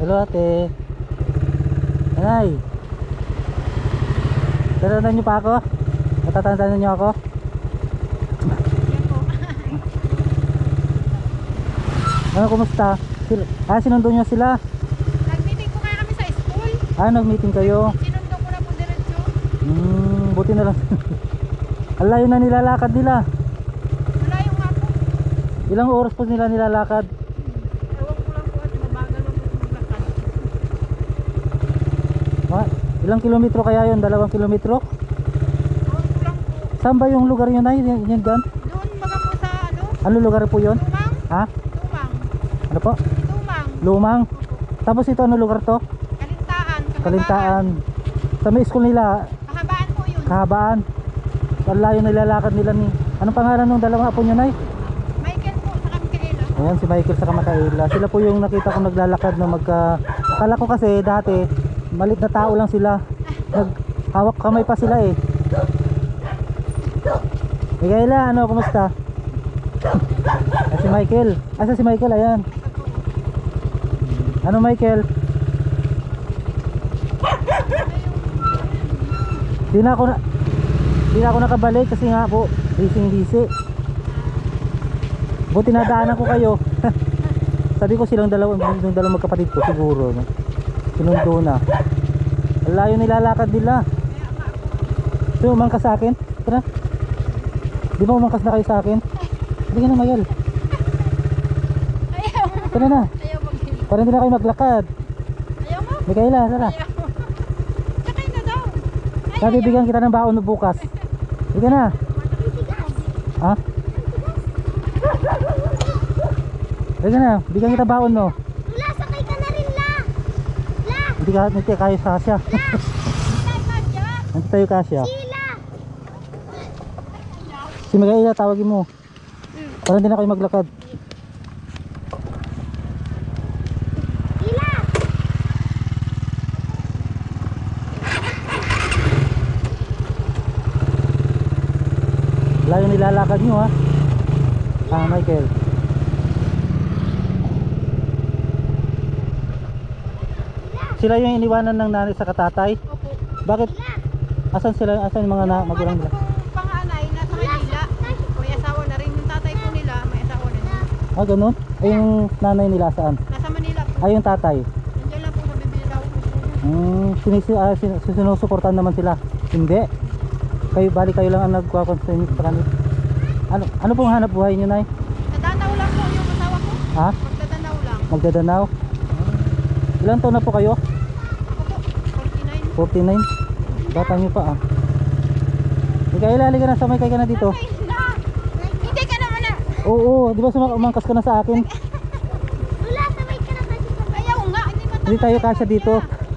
Hello ate. Ay. Tananan niyo pa ako? Natatandaan niyo ako? Ano, kumusta? Sinundo niyo sila? Nag-meeting po kaya kami sa school. Nag-meeting kayo? Sinundo ko na po diretso. Buti na lang. Ang layo na nilalakad nila. Malayo nga po. Ilang oras po nila nilalakad? Ewan ko lang po at mabagal mo po maglakad. Ilang kilometro kaya yun? 2 kilometro? Ewan ko lang po. Saan ba yung lugar yun ay? Yan dyan? Doon baga po sa ano? Ano lugar po yun? Tumang? Ha? Tumang. Ano po? Tumang. Lumang? Opo. Tapos ito ano lugar to? Kalintaan. Kalintaan. Sa may school nila, Kahabaan po yun. Kahabaan. Ang layo nilalakad nila ni. Anong pangalan ng dalawang apo nyo nay? Michael po sa Kamikaela. Ayan si Michael sa Kamakaila. Sila po yung nakita kong naglalakad na akala ko kasi dati malit na tao lang sila. Naghawak kamay pa sila eh. Mikaela, ano, kumusta? Si Michael. Asa si Michael? Ayan. Ano Michael? Di na ako nakabalik kasi nga po busy. Buti nadaanan ko kayo. Sabi ko silang dalawang magkapatid ko siguro, no? Sinundo na. Ang layo nilalakad nila. So umangkas sa akin. Tara. Di ba umangkas na kayo sa akin? Hindi ka na Mayal. Ayaw. Tara na. Ayaw mag-hill. Para hindi na kayo maglakad. Ayaw mo? Mikaela, tara. Ayaw. Sakay na daw. Sabi bigyan kita ng baon mo bukas. Hindi ka na. Ha? Hindi ka na. Bigyan kita baon mo. La, sakay ka na rin, La. La. Hindi kayo kasya. Hindi tayo kasya. Sila. Si Mikaela, tawagin mo. Para hindi na kayo maglakad. Sila. Layo nilalakad nyo ha. Michael. Sila yung iniwanan ng nanay sa katatay? Opo. Bakit? Asan sila? Asan yung mga magulang nila? Panganay nasa Manila. May asawa na rin yung tatay po nila. May asawa na rin. Ganun? Ay yung nanay nila saan? Nasa Manila po. Ay yung tatay? Nandiyan lang po sa Bibilaw. Sinusuportahan naman sila? Hindi. Bali kayo lang ang nagkakonsent sa kanila. Ano pong hanap buhay nyo nay? Nadanaw lang po yung asawa ko. Ha? Magdadanaw lang. Magdadanaw? Ilan taon na po kayo? Ako po, 49. 49? Bata nyo pa ah. Mikaela, halika na, samay ka na dito. Ay, La. Hindi ka naman na. Oo, di ba umangkas ka na sa akin? Wala, sabay ka na kasi. Ayaw nga. Hindi tayo kasya dito.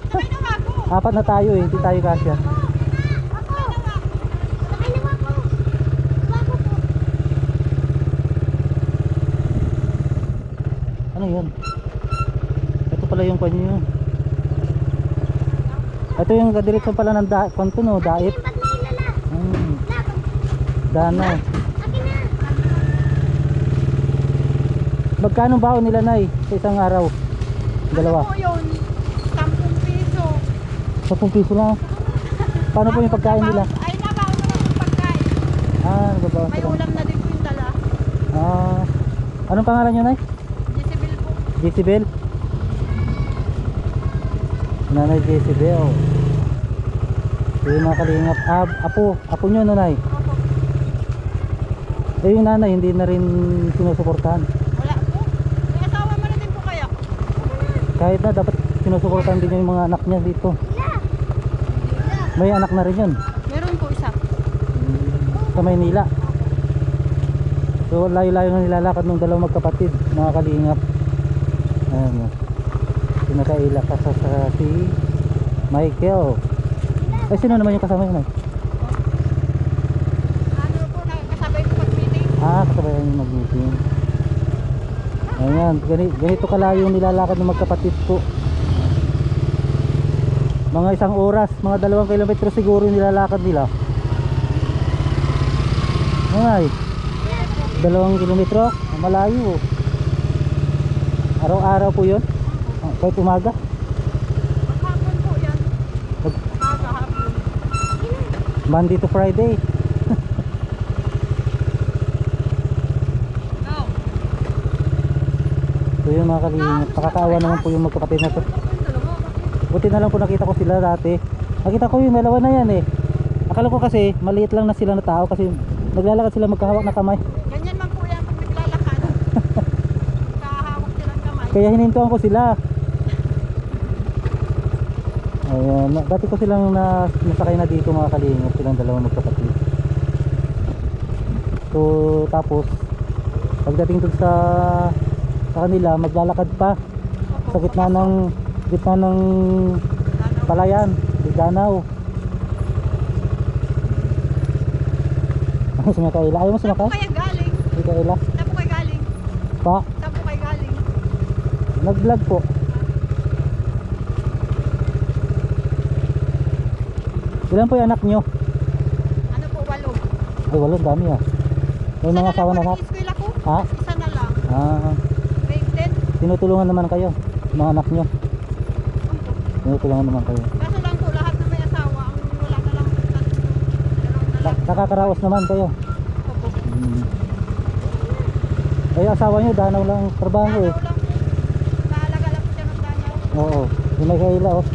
Sabay na nga ako. 4 na tayo eh, hindi tayo kasya. Ako. Sabay na nga ako. Bago po. Ano yun? Ito pala yung kanyo. Ito yung kadiretso pala ng kwanto no, daip. Danaw. Magkano baon nila nay sa isang araw? Dalawa. Ano po yun? 10 piso. 10 piso lang. Paano po yung pagkain nila? Ay, nabaon na lang yung pagkain. Nagbabaon May sila. ulam na din po yung dala. Anong pangalan nyo nay? Jezebel po. Jezebel? Nanay Jezebel. So yung mga kalingap. Apo nyo nanay. Opo. Yung nanay hindi na rin sinusuportahan. Wala po. May asawa mo na din po kaya. Kahit na dapat sinusuportahan din yung mga anak niya dito. May anak na rin yun Meron po isa. sa Maynila. So layo-layo na nilalakad ng dalawang magkapatid, mga kalingap. Ayan o. Pinakaila ka si Michael. Sino naman yung kasama yun? Ano po, kasabay po pag-meeting. Kasabayan yung mag-meeting. Ayan, ganito kalayo yung nilalakad ng magkapatid ko. Mga 1 oras, mga 2 kilometro siguro yung nilalakad nila. Ay, 2 kilometro, malayo. Araw-araw po yun. Kahit umaga. Maghapon po yan. Mag- Umaga, hapon. Monday to Friday. No. So yun mga kalingap, nakakaawa naman po yung magkapatid na to. Buti na lang po nakita ko sila dati. Nakita ko yung dalawa na yan eh. Akala ko kasi maliit lang na sila na tao kasi naglalakad sila magkahawak na kamay. Ganyan man po yan pag naglalakad. Kahahawak silang kamay. Kaya hinintuan ko sila. Ayan, dati ko silang nasakay na dito mga kalingap, silang dalawang magkapatid. So tapos pagdating dun sa kanila maglalakad pa sa gitna ng palayan, di danaw. Ano sumakay? Ayaw mo Saan po sumakay? kayo galing? Di kaila? Saan po kayo galing? Pa, Saan po kayo galing? nag-vlog po. Ilan po yung anak nyo? Ano po, 8. Ay, wala, dami ah. May mga asawa na lahat. Eskwela ko? Ha? Isa na lang. Ah, Grade 10. tinutulungan naman kayo, mga anak nyo. Tinutulungan naman kayo. Kaso lang po, lahat na may asawa. Ang wala na lang. Dalawang na lang. Nakakaraos naman kayo. Opo. Ay, asawa nyo, danaw lang ang trabaho eh. Danaw lang po. Naalaga lang po siya ng danaw. Oo, yung may kaila oh.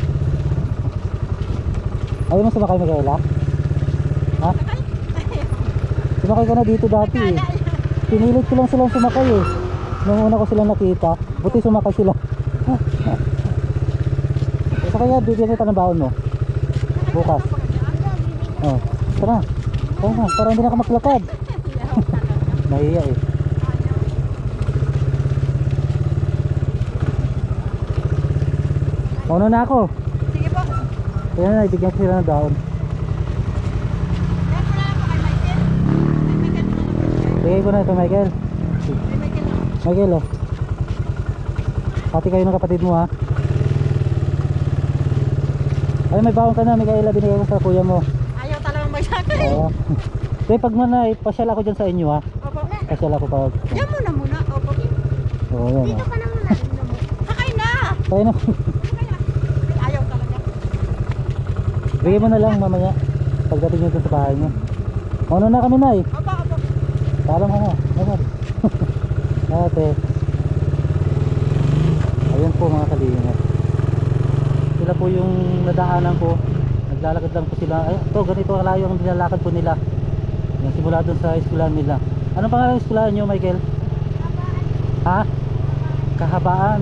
Ayaw mo sumakay may kaila? Ha? Sakay? Sumakay ka na dito dati eh. Pinilit ko lang silang sumakay eh. Nung una ko silang nakita, buti sumakay sila. So kaya bibigyan kita ng baon mo. Bukas. Oh, tara. Tara na, para hindi na ka maglakad. Nahiya eh. Mauna na ako. Sige po. Kaya na, ibigyan ko sila ng daon. Yan po na lang po kay Michael. Kay Michael po na lang po. Bigay ko na ito, Michael. Kay Michael lang. Michael oh. Pati kayo ng kapatid mo ha. Ay, may baon ka na, Michaela, binigay ko sa kuya mo. Ayaw talagang magsakay. Oo. Kaya pag manay, pasyal ako dyan sa inyo ha. Opo. Pasyal ako pag... Diyan muna muna. Opo. Oo, yan Dito ha. ka na muna. Sakay na. Kaya na. Sakay na. Ayaw talaga. Bigay mo na lang mamaya. Pagdating nyo dun sa bahay nyo. Mauna na kami, Nay. Opo, opo. Paalam ka na. Ayan. Ate. Ayan po mga kalingap. Sila po yung nadaanan ko. Naglalakad lang po sila. Ay, ito, ganito kalayo ang nilalakad po nila. Yan, simula dun sa eskwelahan nila. Anong pangalan ng eskwelahan nyo, Michael? Ha? Kahabaan.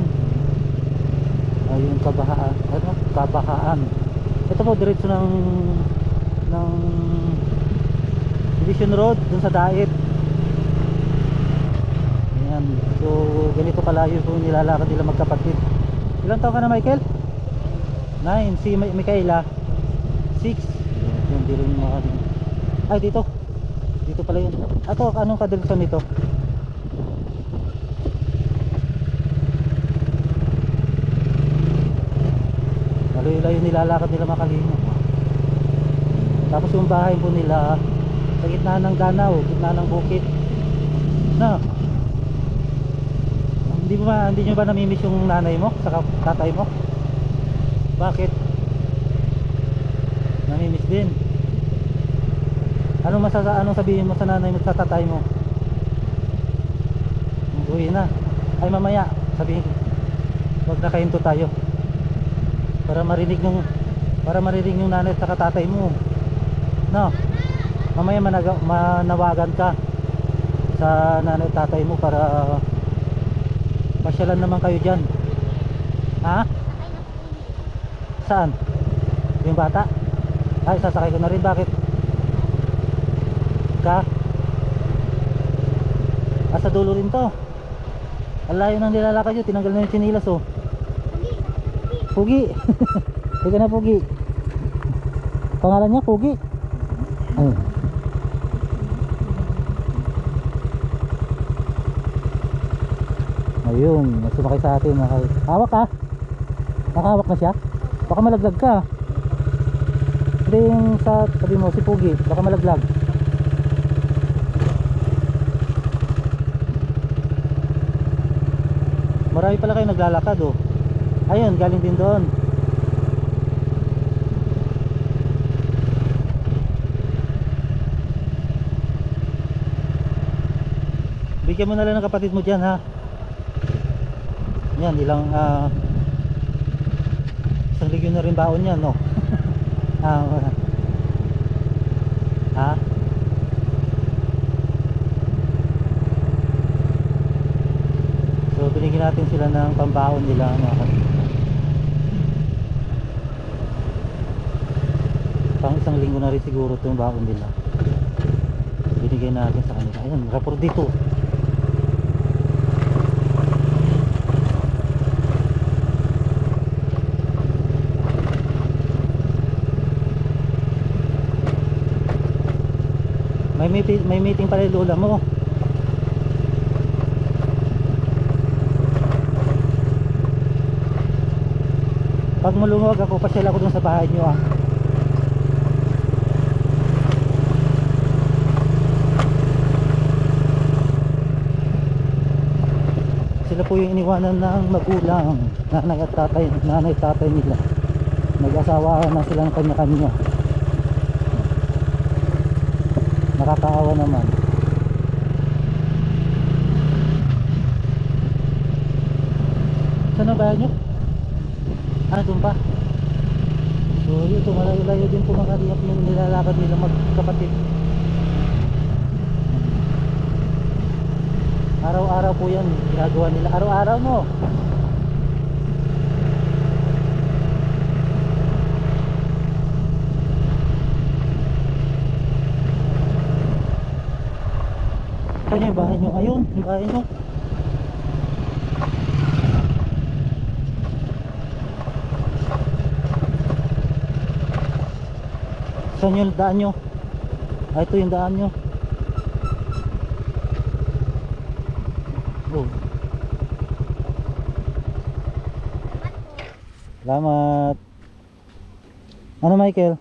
Ayun, kabahaan. Ano? Kabahaan. Ito po, diretso ng Division Road, dun sa Daet. Ayan. So, ganito kalayo po nilalakad nila magkapatid. Ilang taon ka na, Michael? 9. Si Michaela 6. Yun, di rin makaling. Ay, dito. Dito pala yun. Ato, anong kadirekson nito? Layo-layo nilalakad nila makalingo. Tapos yung bahay po nila sa gitna ng danaw, gitna ng bukid. No. Hindi nyo ba namimiss yung nanay mo sa tatay mo? Bakit? Namimiss din. Anong sabihin mo sa nanay mo, sa tatay mo? Uwi na. Ay mamaya, sabihin, wag na kahinto tayo. Para marinig yung nanay at tatay mo. No. Mamaya manawagan ka sa nanay at tatay mo para pasyalan naman kayo dyan. Ha? Saan? Yung bata? Ay, sasakay ko na rin. Bakit? Sa dulo rin to. Ang layo nang nilalakad yun. Tinanggal na yung chinilas oh. Pugi. Teka na, Pugi. Pangalan niya Pugi. Ay. Ayun, sumakay sa atin. Hawak ka. Nakahawak na siya. Baka malaglag ka. Hindi yung sa tabi mo, si Pugi. Baka malaglag. Marami pala kayo naglalakad oh. Ayun, galing din doon. Bigyan mo na lang ng kapatid mo dyan ha. Yan, ilang isang ligyo na rin baon yan, no? Ha? So binigyan natin sila ng pambaon nila, mga kapatid. Pang isang linggo na rin siguro itong baon nila. Binigay natin sa kanila. Ayun, rapor dito. May meeting pala yung lola mo. Pag malungog ako, pasyal ako dun sa bahay nyo ah. Sila po yung iniwanan ng magulang, nanay at tatay nila. Nag-asawa na sila ng kanya-kanya. Nakakaawa naman. Saan ang bahay nyo? Doon pa. So ito, malayo-layo din po mga kalingap yung nilalakad nila magkapatid. Araw-araw po yan ginagawa nila. Araw-araw no. Saan yung bahay nyo? Ayun, yung bahay nyo. Saan yung daan nyo? Ito yung daan nyo. Oh. Salamat. Ano Michael?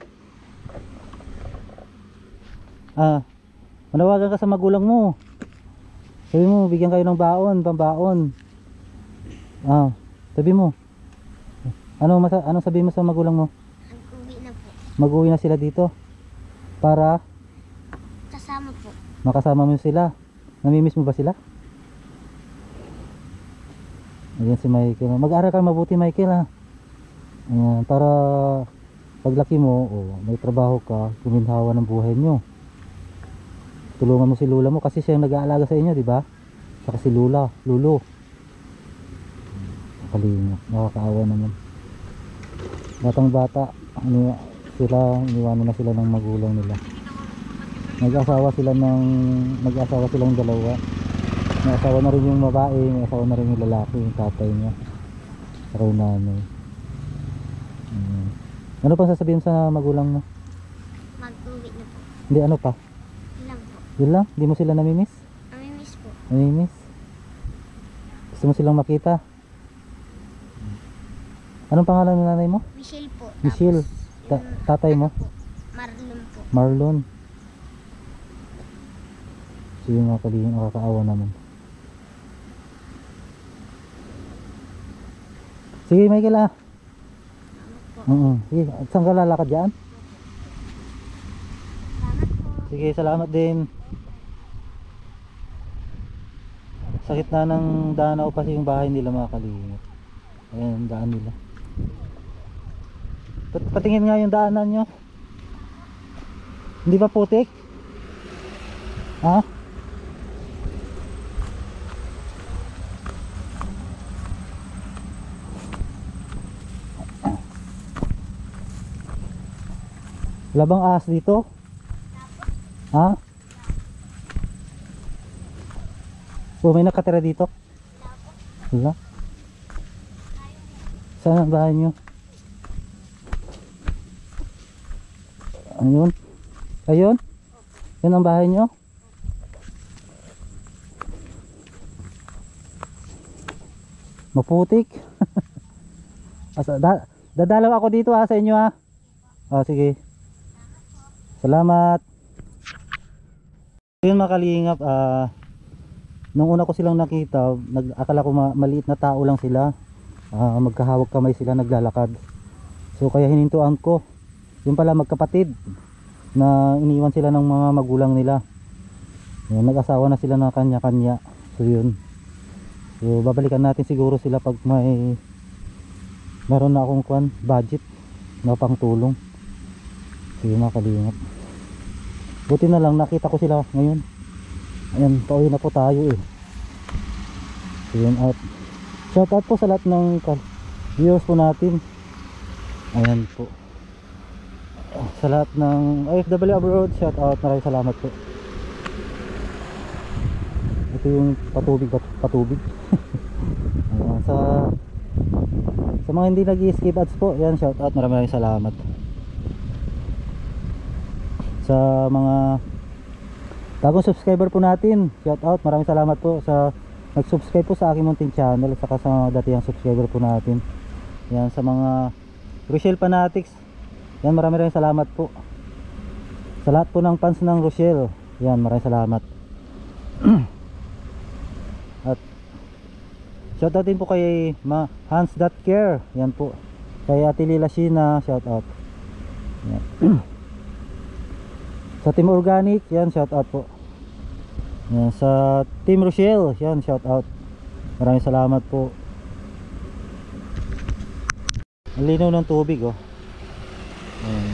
Manawagan ka sa magulang mo. Sabi mo, bigyan kayo ng baon, pambaon. Sabi mo. Ano sabi mo sa magulang mo? Mag-uwi na po. Mag-uwi na sila dito. Para? Kasama po. Makasama mo sila. Namimiss mo ba sila? Ayan si Michael. Mag-aaral ka mabuti Michael ha. Ayan, para paglaki mo, may trabaho ka, guminhawa ng buhay nyo. Tulungan mo si Lula mo kasi siya yung nag-aalaga sa inyo, di ba? Saka si Lulo. Kalinga, nakakaawa naman. Batang bata, iniwanan na sila ng magulang nila. Nag-asawa silang dalawa. May asawa na rin yung babae, may asawa na rin yung lalaki, yung tatay niya. Saka yung nanay. Ano pang sasabihin sa magulang mo? Mag-uwi na po. Hindi, ano pa? Ilang po. Yun lang? Hindi mo sila namimiss? Namimiss po. Namimiss? Gusto mo silang makita? Anong pangalan ng nanay mo? Michelle po. Michelle. Tapos, Tatay mo? po, Marlon po. Marlon. So yung mga kalihim, nakakaawa naman. Sige Michael Salamat po. Sige, saan ka lalakad dyan? Salamat po. Sige, salamat din. Sa gitna ng danaw kasi yung bahay nila mga kalihim. Ayan ang daan nila. Patingin nga yung daanan nyo. Hindi ba putik? Ha? Wala bang ahas dito? Ha? May nakatira dito? Wala. Saan ang bahay nyo? Ayun. Ayun? Yan ang bahay nyo? Maputik. Dadalaw ako dito sa inyo ha. Sige. Salamat. Yun mga kalingap, nung una ko silang nakita, akala ko maliit na tao lang sila. magkahawag kamay sila naglalakad. So kaya hinintuan ko, yung pala magkapatid na iniwan sila ng mga magulang nila. Yan, nag-asawa na sila ng kanya-kanya. So yun, so babalikan natin siguro sila pag meron na akong budget na pang tulong. So yun mga kalingap, buti na lang nakita ko sila ngayon. Ayan, pauwi na po tayo eh. So yun, at shout out po sa lahat ng viewers po natin. Ayan po, sa lahat ng OFW abroad, shout out, maraming salamat po. Ito yung patubig ayan, sa mga hindi nag-skip ads po, yan, shout out, maraming salamat. Sa mga bagong subscriber po natin, shout out, maraming salamat po sa nag-subscribe po sa aking munting channel, saka sa mga datihang subscriber po natin. Yan, sa mga Rochelle fanatics, yan, maraming salamat po. Sa lahat po ng fans ng Rochelle, yan, maraming salamat. At shout out din po kay Hans.care, yan po. Kay Ate Lila Sheena, shout out. Yan. Sa Team Organic, yan, shout out po. Yan, sa Team Rochelle, yan, shout out. Maraming salamat po. Ang linaw ng tubig, oh. Yan.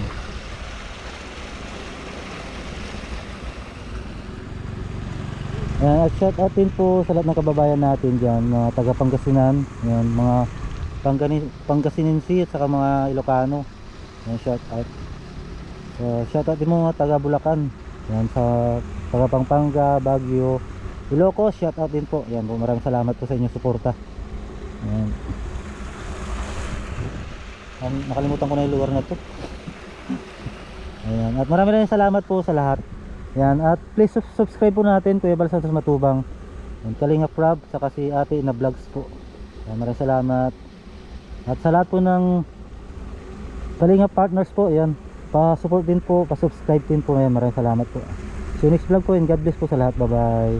Yan, at shout out din po sa lahat ng kababayan natin dyan, mga taga Pangasinan, yan, mga Pangasinensi at saka mga Ilocano. Yan, shout out. Shout out din mga taga Bulacan, yan, sa taga Pampanga, Baguio, Ilocos, shout out din po. Yan po, maraming salamat po sa inyong suporta. Yan. Nakalimutan ko na yung lugar na to. Ayan, at maraming salamat po sa lahat. Yan, at please subscribe po natin Kuya Bal Santos Matubang, yan, Kalingap Rob, saka si Ate na Vlogs po. Yan, maraming salamat. At sa lahat po ng Kalingap partners po, yan, pa-support din po, pa-subscribe din po. Yan, maraming salamat po. So next vlog po, and God bless po sa lahat. Bye bye.